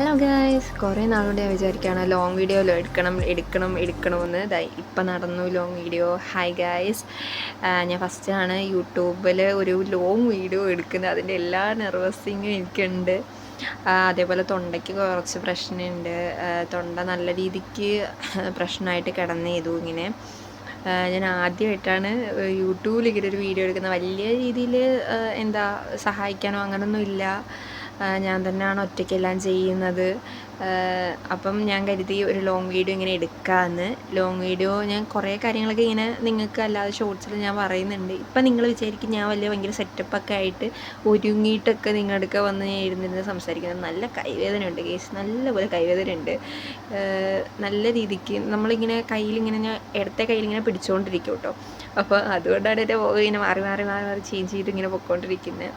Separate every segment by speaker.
Speaker 1: Hello guys, കുറേ നാളുകൊണ്ട് ഞാൻ വിചാരിക്കുകയാണ് ലോങ് വീഡിയോ എടുക്കണമെന്ന്. ഇപ്പം നടന്നു ലോങ് വീഡിയോ. ഹായ് ഗായ്സ്, ഞാൻ ഫസ്റ്റാണ് യൂട്യൂബിൽ ഒരു ലോങ് വീഡിയോ എടുക്കുന്നത്. അതിൻ്റെ എല്ലാ നെർവസിങ്ങും എനിക്കുണ്ട്. അതേപോലെ തൊണ്ടയ്ക്ക് കുറച്ച് പ്രശ്നമുണ്ട്. തൊണ്ട നല്ല രീതിക്ക് പ്രശ്നമായിട്ട് കിടന്നേതു ഇങ്ങനെ. ഞാൻ ആദ്യമായിട്ടാണ് യൂട്യൂബിൽ ഇങ്ങനെ ഒരു വീഡിയോ എടുക്കുന്നത്. വലിയ രീതിയിൽ സഹായിക്കാനോ അങ്ങനൊന്നും ഇല്ല. ഞാൻ തന്നെയാണ് ഒറ്റയ്ക്കെല്ലാം ചെയ്യുന്നത്. അപ്പം ഞാൻ കരുതി ഒരു ലോങ് വീഡിയോ ഇങ്ങനെ എടുക്കാമെന്ന്. ലോങ് വീഡിയോ ഞാൻ കുറേ കാര്യങ്ങളൊക്കെ ഇങ്ങനെ നിങ്ങൾക്ക് അല്ലാതെ ഷോർട്സിൽ ഞാൻ പറയുന്നുണ്ട്. ഇപ്പം നിങ്ങൾ വിചാരിക്കും ഞാൻ ഭയങ്കര സെറ്റപ്പൊക്കെ ആയിട്ട് ഒരുങ്ങിയിട്ടൊക്കെ നിങ്ങളുടെ അടുക്ക വന്ന് ഞാൻ ഇരുന്നിരുന്ന് സംസാരിക്കുന്നത്. നല്ല കൈവേദന ഉണ്ട് കേസ്, നല്ലപോലെ കൈവേദന ഉണ്ട്. നല്ല രീതിക്ക് നമ്മളിങ്ങനെ കയ്യിലിങ്ങനെ ഞാൻ ഇടത്തെ കയ്യിലിങ്ങനെ പിടിച്ചുകൊണ്ടിരിക്കും കേട്ടോ. അപ്പോൾ അതുകൊണ്ടാണ് എൻ്റെ ഇങ്ങനെ മാറി മാറി മാറി മാറി ചേഞ്ച് ചെയ്ത് ഇങ്ങനെ പൊയ്ക്കൊണ്ടിരിക്കുന്നത്.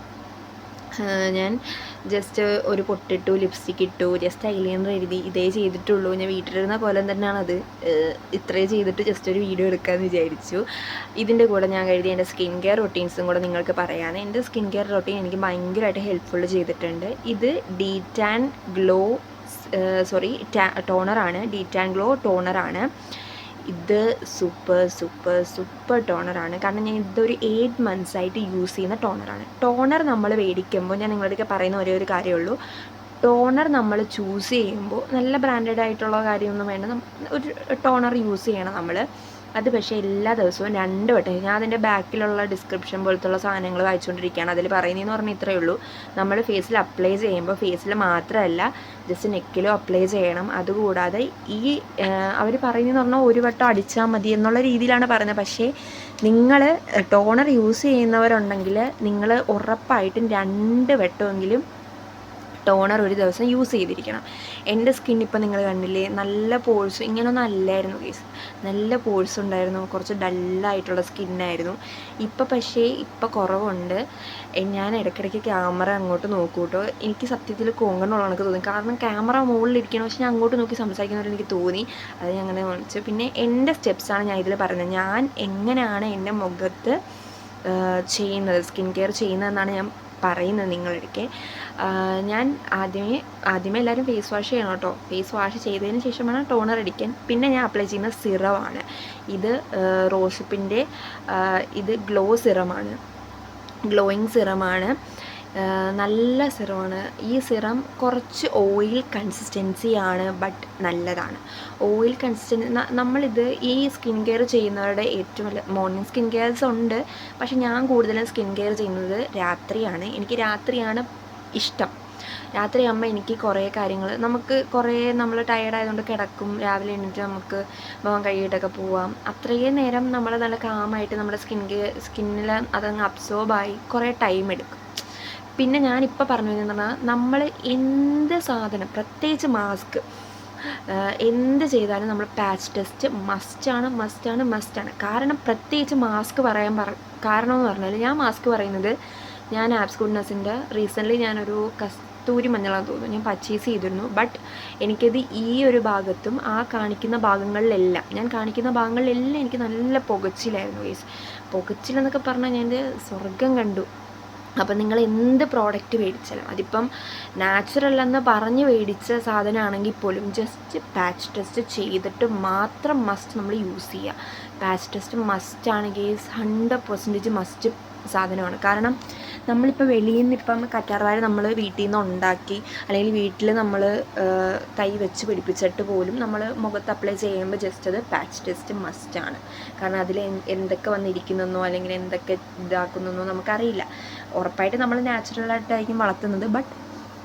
Speaker 1: ഞാൻ ജസ്റ്റ് ഒരു പൊട്ടിട്ടു, ലിപ്സ്റ്റിക് ഇട്ടു, ജസ്റ്റ് ഐലൈനർ എഴുതി, ഇതേ ചെയ്തിട്ടുള്ളൂ. ഞാൻ വീട്ടിലിരുന്ന പോലെ തന്നെയാണത്. ഇത്രയും ചെയ്തിട്ട് ജസ്റ്റ് ഒരു വീഡിയോ എടുക്കാമെന്ന് വിചാരിച്ചു. ഇതിൻ്റെ കൂടെ ഞാൻ കരുതി എൻ്റെ സ്കിൻ കെയർ റൊട്ടീൻസും കൂടെ നിങ്ങൾക്ക് പറയാൻ. എൻ്റെ സ്കിൻ കെയർ റൊട്ടീൻ എനിക്ക് ഭയങ്കരമായിട്ട് ഹെൽപ്ഫുൾ ചെയ്തിട്ടുണ്ട്. ഇത് ടോണറാണ്. De-tan glow ടോണറാണ്. ഇത് സൂപ്പർ ടോണറാണ്. കാരണം ഞാൻ ഇതൊരു 8 months ആയിട്ട് യൂസ് ചെയ്യുന്ന ടോണറാണ്. ടോണർ നമ്മൾ മേടിക്കുമ്പോൾ ഞാൻ നിങ്ങളുടെയൊക്കെ പറയുന്ന ഒരേ ഒരു കാര്യമുള്ളൂ, ടോണർ നമ്മൾ ചൂസ് ചെയ്യുമ്പോൾ നല്ല ബ്രാൻഡഡ് ആയിട്ടുള്ള കാര്യമൊന്നും വേണ്ട. ഒരു ടോണർ യൂസ് ചെയ്യണം നമ്മൾ. അത് പക്ഷേ എല്ലാ ദിവസവും 2 വട്ടം. ഞാൻ അതിൻ്റെ ബാക്കിലുള്ള ഡിസ്ക്രിപ്ഷൻ പോലത്തുള്ള സാധനങ്ങൾ വായിച്ചുകൊണ്ടിരിക്കുകയാണ്. അതിൽ പറയുന്നതെന്ന് പറഞ്ഞാൽ ഇത്രയേ ഉള്ളൂ, നമ്മൾ ഫേസിൽ അപ്ലൈ ചെയ്യുമ്പോൾ ഫേസിൽ മാത്രമല്ല ജസ്റ്റ് നെക്കിലും അപ്ലൈ ചെയ്യണം. അതുകൂടാതെ അവർ പറയുന്നതെന്ന് പറഞ്ഞാൽ ഒരു വട്ടം അടിച്ചാൽ മതി എന്നുള്ള രീതിയിലാണ് പറയുന്നത്. പക്ഷേ നിങ്ങൾ ടോണർ യൂസ് ചെയ്യുന്നവരുണ്ടെങ്കിൽ നിങ്ങൾ ഉറപ്പായിട്ടും 2 വട്ടമെങ്കിലും ടോണർ ഒരു ദിവസം യൂസ് ചെയ്തിരിക്കണം. എൻ്റെ സ്കിൻ ഇപ്പോൾ നിങ്ങൾ കണ്ടില്ലേ, നല്ല പോഴ്സ്, ഇങ്ങനെയൊന്നും അല്ലായിരുന്നു കേസ്. നല്ല പോഴ്സ് ഉണ്ടായിരുന്നു, കുറച്ച് ഡല്ലായിട്ടുള്ള സ്കിന്നായിരുന്നു. ഇപ്പോൾ കുറവുണ്ട്. ഞാൻ ഇടയ്ക്കിടയ്ക്ക് ക്യാമറ അങ്ങോട്ട് നോക്കൂ കേട്ടോ. എനിക്ക് സത്യത്തിൽ കോങ്കണ്ണുള്ള കണക്ക് തോന്നി. കാരണം ക്യാമറ മുകളിലിരിക്കണം, പക്ഷെ ഞാൻ അങ്ങോട്ട് നോക്കി സംസാരിക്കുന്നവർ എനിക്ക് തോന്നി. അത് ഞാൻ അങ്ങനെ കാണിച്ചു. പിന്നെ എൻ്റെ സ്റ്റെപ്സാണ് ഞാൻ ഇതിൽ പറയുന്നത്. ഞാൻ എങ്ങനെയാണ് എൻ്റെ മുഖത്ത് ചെയ്യുന്നത്, സ്കിൻ കെയർ ചെയ്യുന്നതെന്നാണ് ഞാൻ പറയുന്നത് നിങ്ങളെടുക്കെ. ഞാൻ ആദ്യമേ എല്ലാവരും ഫേസ് വാഷ് ചെയ്യണം കേട്ടോ. ഫേസ് വാഷ് ചെയ്തതിന് ശേഷം വേണം ടോണർ അടിക്കാൻ. പിന്നെ ഞാൻ അപ്ലൈ ചെയ്യുന്ന സിറമാണ്. ഇത് റോസിപ്പിൻ്റെ ഇത് ഗ്ലോയിങ് സിറമാണ്. നല്ല സിറമാണ്. ഈ സിറം കുറച്ച് ഓയിൽ കൺസിസ്റ്റൻസിയാണ്, ബട്ട് നല്ലതാണ്. ഓയിൽ കൺസിസ്റ്റൻസി നമ്മളിത് ഈ സ്കിൻ കെയർ ചെയ്യുന്നവരുടെ ഏറ്റവും നല്ല മോർണിംഗ് സ്കിൻ കെയർസ് ഉണ്ട്. പക്ഷെ ഞാൻ കൂടുതലും സ്കിൻ കെയർ ചെയ്യുന്നത് രാത്രിയാണ്. എനിക്ക് രാത്രിയാണ് ഇഷ്ടം. രാത്രിയാകുമ്പോൾ എനിക്ക് കുറേ കാര്യങ്ങൾ, നമ്മൾ ടയേർഡായതുകൊണ്ട് കിടക്കും, രാവിലെ എണീറ്റ് നമുക്ക് മുഖം കഴുകിയിട്ടൊക്കെ പോവാം. അത്രയും നേരം നമ്മൾ നല്ല കാമായിട്ട് നമ്മുടെ സ്കിന്നിൽ അതങ്ങ് അബ്സോർബായി കുറേ ടൈം എടുക്കും. പിന്നെ ഞാനിപ്പോൾ പറഞ്ഞു കഴിഞ്ഞാൽ നമ്മൾ എന്ത് സാധനം, പ്രത്യേകിച്ച് മാസ്ക് എന്ത് ചെയ്താലും നമ്മൾ പാച്ച് ടെസ്റ്റ് മസ്റ്റാണ്. കാരണം പ്രത്യേകിച്ച് മാസ്ക് കാരണമെന്ന് പറഞ്ഞാൽ, ഞാൻ മാസ്ക് പറയുന്നത്, ഞാൻ ആപ്സ് ഗുഡ്നസിൻ്റെ റീസെൻ്റ്ലി ഞാനൊരു കസ്തൂരി മഞ്ഞളാന്ന് തോന്നുന്നു ഞാൻ പർച്ചേസ് ചെയ്തിരുന്നു. ബട്ട് എനിക്കത് ഈ ഒരു ഭാഗത്തും ഞാൻ കാണിക്കുന്ന ഭാഗങ്ങളിലെല്ലാം എനിക്ക് നല്ല പുകച്ചിലായിരുന്നു ഗൈസ്. പുകച്ചിലെന്നൊക്കെ പറഞ്ഞാൽ ഞാൻ സ്വർഗം കണ്ടു. അപ്പം നിങ്ങൾ എന്ത് പ്രോഡക്റ്റ് മേടിച്ചാലും, അതിപ്പം നാച്ചുറൽ എന്ന് പറഞ്ഞ് മേടിച്ച സാധനമാണെങ്കിൽ പോലും ജസ്റ്റ് പാച്ച് ടെസ്റ്റ് ചെയ്തിട്ട് മാത്രം നമ്മൾ യൂസ് ചെയ്യുക. പാച്ച് ടെസ്റ്റ് മസ്റ്റാണ് ഗേസ്, 100% മസ്റ്റ് സാധനമാണ്. കാരണം നമ്മളിപ്പോൾ വെളിയിൽ നിന്ന് ഇപ്പം കറ്റാർവാഴ നമ്മൾ വീട്ടിൽ നിന്ന് ഉണ്ടാക്കി, അല്ലെങ്കിൽ വീട്ടിൽ നമ്മൾ കൈ വെച്ച് പിടിപ്പിച്ചിട്ട് പോലും നമ്മൾ മുഖത്ത് അപ്ലൈ ചെയ്യുമ്പോൾ ജസ്റ്റ് അത് പാച്ച് ടെസ്റ്റ് മസ്റ്റാണ്. കാരണം അതിൽ എന്തൊക്കെ വന്നിരിക്കുന്നതെന്നോ അല്ലെങ്കിൽ എന്തൊക്കെ ഇതാക്കുന്നതെന്നോ നമുക്കറിയില്ല. ഉറപ്പായിട്ട് നമ്മൾ നാച്ചുറലായിട്ടായിരിക്കും വളർത്തുന്നത്, ബട്ട്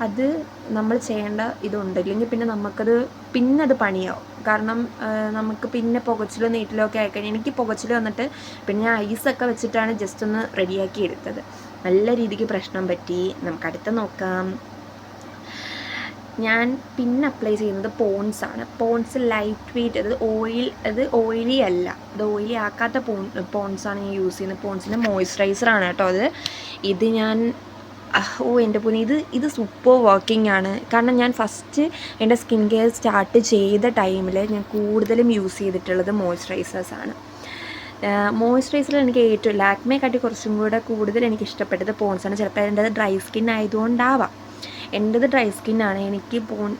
Speaker 1: അത് നമ്മൾ ചെയ്യേണ്ട ഇതുണ്ട്. ഇല്ലെങ്കിൽ പിന്നെ അത് പണിയാവും. കാരണം നമുക്ക് പിന്നെ പുകച്ചിലോ നീറ്റിലോ ഒക്കെ ആയിക്കഴിഞ്ഞാൽ, എനിക്ക് പുകച്ചിൽ വന്നിട്ട് പിന്നെ ഞാൻ ഐസൊക്കെ വെച്ചിട്ടാണ് ജസ്റ്റ് ഒന്ന് റെഡിയാക്കി എടുത്തത്. നല്ല രീതിക്ക് പ്രശ്നം പറ്റി. നമുക്കടുത്ത് നോക്കാം. ഞാൻ പിന്നെ അപ്ലൈ ചെയ്യുന്നത് പോൺസാണ്. പോൺസ് ലൈറ്റ് വെയ്റ്റ്, അത് ഓയിലി അല്ല, അത് ഓയിലി ആക്കാത്ത പോൺസാണ് ഞാൻ യൂസ് ചെയ്യുന്നത്. പോൺസിൻ്റെ മോയ്സ്ചറൈസറാണ് കേട്ടോ അത്. ഇത് ഞാൻ എൻ്റെ പൊന്നെ, ഇത് സൂപ്പർ വർക്കിംഗ് ആണ്. കാരണം ഞാൻ ഫസ്റ്റ് എൻ്റെ സ്കിൻ കെയർ സ്റ്റാർട്ട് ചെയ്ത ടൈമിൽ ഞാൻ കൂടുതലും യൂസ് ചെയ്തിട്ടുള്ളത് മോയ്സ്ചറൈസേഴ്സാണ്. മോയ്സ്ചറൈസറിൽ എനിക്ക് ഏറ്റവും ലാക്മേക്കാട്ടി കുറച്ചും കൂടെ കൂടുതൽ എനിക്ക് ഇഷ്ടപ്പെട്ടത് പോൺസാണ്. ചിലപ്പോൾ എൻ്റെ ഡ്രൈ സ്കിൻ ആയതുകൊണ്ടാവാം. എൻ്റേത് ഡ്രൈ സ്കിന്നാണ്.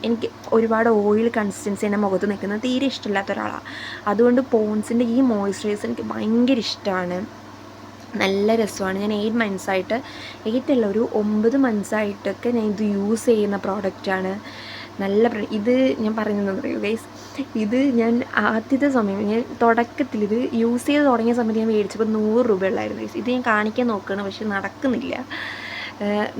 Speaker 1: എനിക്ക് ഒരുപാട് ഓയിൽ കൺസിസ്റ്റൻസി എൻ്റെ മുഖത്ത് നിൽക്കുന്നത് തീരെ ഇഷ്ടമില്ലാത്ത ഒരാളാണ്. അതുകൊണ്ട് പോൺസിൻ്റെ ഈ മോയ്സ്ചറൈസർ എനിക്ക് ഭയങ്കര ഇഷ്ടമാണ്. നല്ല രസമാണ്. ഞാൻ 8 മന്ത്സായിട്ട്, 8 അല്ല, ഒരു 9 മന്ത്സായിട്ടൊക്കെ ഞാൻ ഇത് യൂസ് ചെയ്യുന്ന പ്രോഡക്റ്റാണ്. നല്ല ഇത് ഞാൻ പറയുന്നത് പറയൂ ഗൈസ്, ഇത് ഞാൻ ആദ്യത്തെ സമയം ഞാൻ തുടക്കത്തിൽ ഇത് യൂസ് ചെയ്ത് തുടങ്ങിയ സമയത്ത് ഞാൻ മേടിച്ചപ്പോൾ 100 രൂപയുള്ളായിരുന്നു ഗൈസ്. ഇത് ഞാൻ കാണിക്കാൻ നോക്കുകയാണ്, പക്ഷെ നടക്കുന്നില്ല.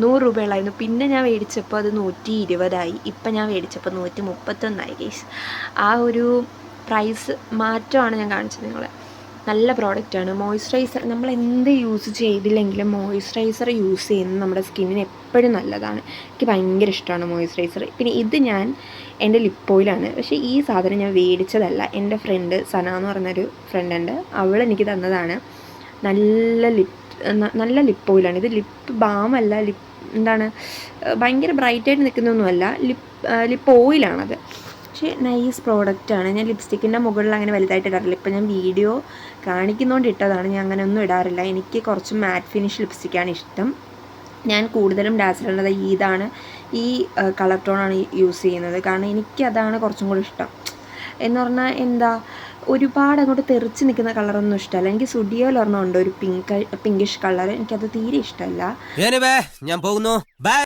Speaker 1: 100 രൂപയുള്ളായിരുന്നു. പിന്നെ ഞാൻ മേടിച്ചപ്പോൾ അത് 120 ഇപ്പം ഞാൻ മേടിച്ചപ്പോൾ 131 ഗൈസ്. ആ ഒരു പ്രൈസ് മാറ്റമാണ് ഞാൻ കാണിച്ചത് നിങ്ങളെ. നല്ല പ്രോഡക്റ്റാണ്. മോയ്സ്ചറൈസർ നമ്മൾ എന്ത് യൂസ് ചെയ്തില്ലെങ്കിലും മോയ്സ്ചറൈസർ യൂസ് ചെയ്യുന്നത് നമ്മുടെ സ്കിന്നിന് എപ്പോഴും നല്ലതാണ്. എനിക്ക് ഭയങ്കര ഇഷ്ടമാണ് മോയ്സ്ചറൈസർ. പിന്നെ ഇത് ഞാൻ എൻ്റെ ലിപ്പ് ഓയിലാണ്. പക്ഷേ ഈ സാധനം ഞാൻ മേടിച്ചതല്ല. എൻ്റെ ഫ്രണ്ട് സന എന്ന് പറഞ്ഞൊരു ഫ്രണ്ടുണ്ട്, അവൾ എനിക്ക് തന്നതാണ്. നല്ല ലിപ്പ് ഓയിലാണ്. ഇത് ലിപ്പ് ബാമല്ല, എന്താണ്, ഭയങ്കര ബ്രൈറ്റായിട്ട് നിൽക്കുന്നൊന്നുമല്ല, ലിപ്പ് ഓയിലാണത്. പക്ഷേ നൈസ് പ്രോഡക്റ്റാണ്. ഞാൻ ലിപ്സ്റ്റിക്കിൻ്റെ മുകളിൽ അങ്ങനെ വലുതായിട്ട് ഇടാറില്ല. ഇപ്പം ഞാൻ വീഡിയോ കാണിക്കുന്നതുകൊണ്ട് ഇട്ടതാണ്. ഞാൻ അങ്ങനെ ഒന്നും ഇടാറില്ല. എനിക്ക് കുറച്ച് മാറ്റ് ഫിനിഷ് ലിപ്സ്റ്റിക്കാണ് ഇഷ്ടം. ഞാൻ കൂടുതലും ഡാസിലുള്ളത് ഇതാണ്, ഈ കളർ ടോണാണ് യൂസ് ചെയ്യുന്നത്. കാരണം എനിക്കതാണ് കുറച്ചും കൂടി ഇഷ്ടം. എന്ന് പറഞ്ഞാൽ എന്താ, ഒരുപാട് അങ്ങോട്ട് തെറിച്ച് നിൽക്കുന്ന കളറൊന്നും ഇഷ്ടമല്ല. എനിക്ക് സ്റ്റുഡിയോയിൽ ഒരെണ്ണം ഉണ്ട്, ഒരു പിങ്കിഷ് കളർ. എനിക്കത് തീരെ ഇഷ്ടമല്ല.
Speaker 2: ഞാൻ പോകുന്നു. ബൈ.